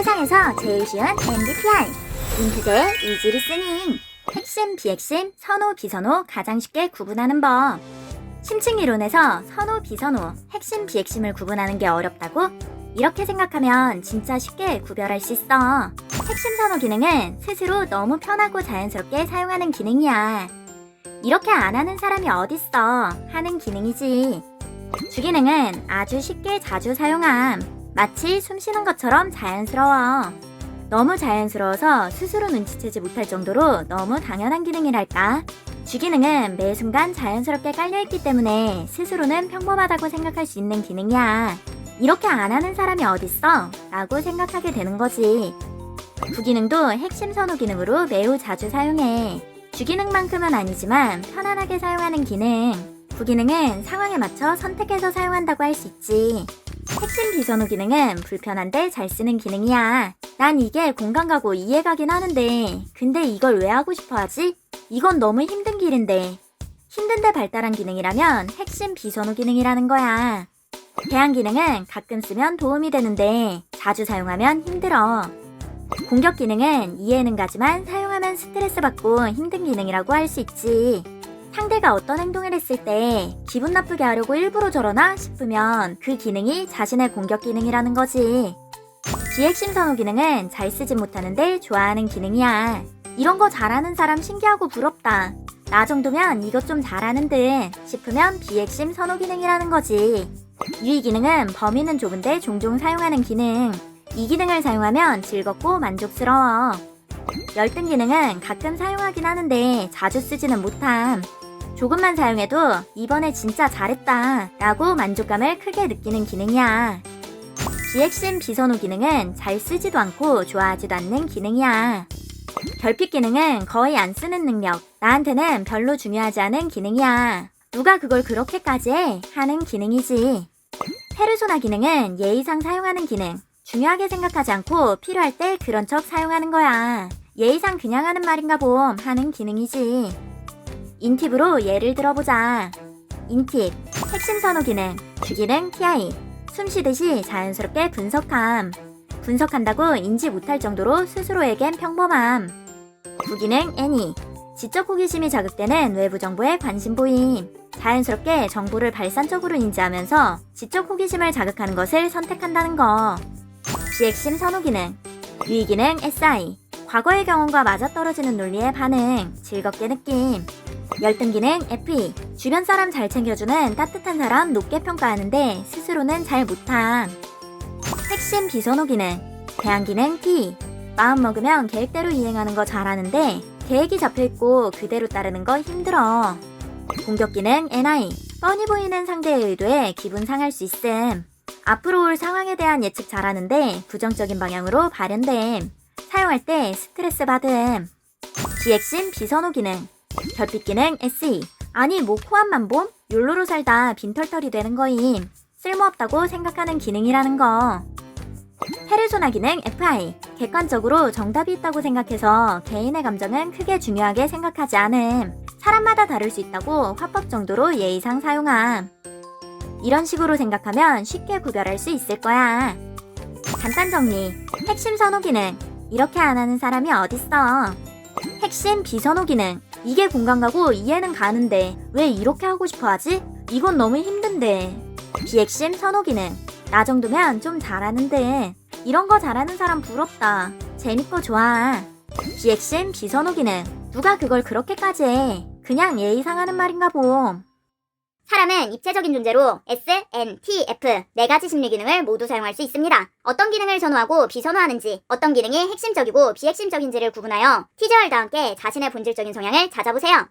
세상에서 제일 쉬운 MBTI 인트제 이지 리스닝. 핵심, 비핵심, 선호, 비선호 가장 쉽게 구분하는 법. 심층 이론에서 선호, 비선호, 핵심, 비핵심을 구분하는 게 어렵다고? 이렇게 생각하면 진짜 쉽게 구별할 수 있어. 핵심 선호 기능은 스스로 너무 편하고 자연스럽게 사용하는 기능이야. 이렇게 안 하는 사람이 어딨어 하는 기능이지. 주기능은 아주 쉽게 자주 사용함. 마치 숨 쉬는 것처럼 자연스러워. 너무 자연스러워서 스스로 눈치채지 못할 정도로 너무 당연한 기능이랄까. 주기능은 매 순간 자연스럽게 깔려있기 때문에 스스로는 평범하다고 생각할 수 있는 기능이야. 이렇게 안 하는 사람이 어딨어? 라고 생각하게 되는 거지. 부기능도 핵심 선호 기능으로 매우 자주 사용해. 주기능만큼은 아니지만 편안하게 사용하는 기능. 부기능은 상황에 맞춰 선택해서 사용한다고 할 수 있지. 핵심 비선호 기능은 불편한데 잘 쓰는 기능이야. 난 이게 공감 가고 이해 가긴 하는데 근데 이걸 왜 하고 싶어 하지? 이건 너무 힘든 길인데. 힘든데 발달한 기능이라면 핵심 비선호 기능이라는 거야. 대항 기능은 가끔 쓰면 도움이 되는데 자주 사용하면 힘들어. 공격 기능은 이해는 가지만 사용하면 스트레스 받고 힘든 기능이라고 할 수 있지. 상대가 어떤 행동을 했을 때 기분 나쁘게 하려고 일부러 저러나 싶으면 그 기능이 자신의 공격 기능이라는 거지. 비핵심 선호 기능은 잘 쓰지 못하는데 좋아하는 기능이야. 이런 거 잘하는 사람 신기하고 부럽다. 나 정도면 이것 좀 잘하는 듯 싶으면 비핵심 선호 기능이라는 거지. 유의 기능은 범위는 좁은데 종종 사용하는 기능. 이 기능을 사용하면 즐겁고 만족스러워. 열등 기능은 가끔 사용하긴 하는데 자주 쓰지는 못함. 조금만 사용해도 이번에 진짜 잘했다 라고 만족감을 크게 느끼는 기능이야. 비핵심 비선호 기능은 잘 쓰지도 않고 좋아하지도 않는 기능이야. 결핍 기능은 거의 안 쓰는 능력. 나한테는 별로 중요하지 않은 기능이야. 누가 그걸 그렇게까지 해? 하는 기능이지. 페르소나 기능은 예의상 사용하는 기능. 중요하게 생각하지 않고 필요할 때 그런 척 사용하는 거야. 예의상 그냥 하는 말인가 봄 하는 기능이지. 인팁으로 예를 들어보자. 인팁, 핵심 선호 기능, 주기능 TI. 숨 쉬듯이 자연스럽게 분석함. 분석한다고 인지 못할 정도로 스스로에겐 평범함. 부기능 Any. 지적 호기심이 자극되는 외부 정보에 관심 보임. 자연스럽게 정보를 발산적으로 인지하면서 지적 호기심을 자극하는 것을 선택한다는 거. 비핵심 선호 기능, 유의 기능 SI. 과거의 경험과 맞아떨어지는 논리의 반응, 즐겁게 느낌. 열등 기능 FE. 주변 사람 잘 챙겨주는 따뜻한 사람 높게 평가하는데 스스로는 잘 못함. 핵심 비선호 기능, 대항 기능 T. 마음 먹으면 계획대로 이행하는 거 잘하는데 계획이 잡혀있고 그대로 따르는 거 힘들어. 공격 기능 NI. 뻔히 보이는 상대의 의도에 기분 상할 수 있음. 앞으로 올 상황에 대한 예측 잘하는데 부정적인 방향으로 발현됨. 사용할 때 스트레스 받음. 비핵심 비선호 기능, 결핍 기능 SE. 아니 뭐 코앞만 봄? 욜로로 살다 빈털털이 되는 거임. 쓸모없다고 생각하는 기능이라는 거. 페르소나 기능 FI. 객관적으로 정답이 있다고 생각해서 개인의 감정은 크게 중요하게 생각하지 않음. 사람마다 다를 수 있다고 화법 정도로 예의상 사용함. 이런 식으로 생각하면 쉽게 구별할 수 있을 거야. 간단 정리. 핵심 선호 기능. 이렇게 안 하는 사람이 어딨어. 핵심 비선호 기능. 이게 공감 가고 이해는 가는데 왜 이렇게 하고 싶어 하지? 이건 너무 힘든데. 비핵심 선호 기능. 나 정도면 좀 잘하는데 이런 거 잘하는 사람 부럽다. 재밌고 좋아. 비핵심 비선호 기능. 누가 그걸 그렇게까지 해? 그냥 예의상 하는 말인가 봄. 사람은 입체적인 존재로 S, N, T, F 네 가지 심리 기능을 모두 사용할 수 있습니다. 어떤 기능을 선호하고 비선호하는지, 어떤 기능이 핵심적이고 비핵심적인지를 구분하여 티저얼과 함께 자신의 본질적인 성향을 찾아보세요.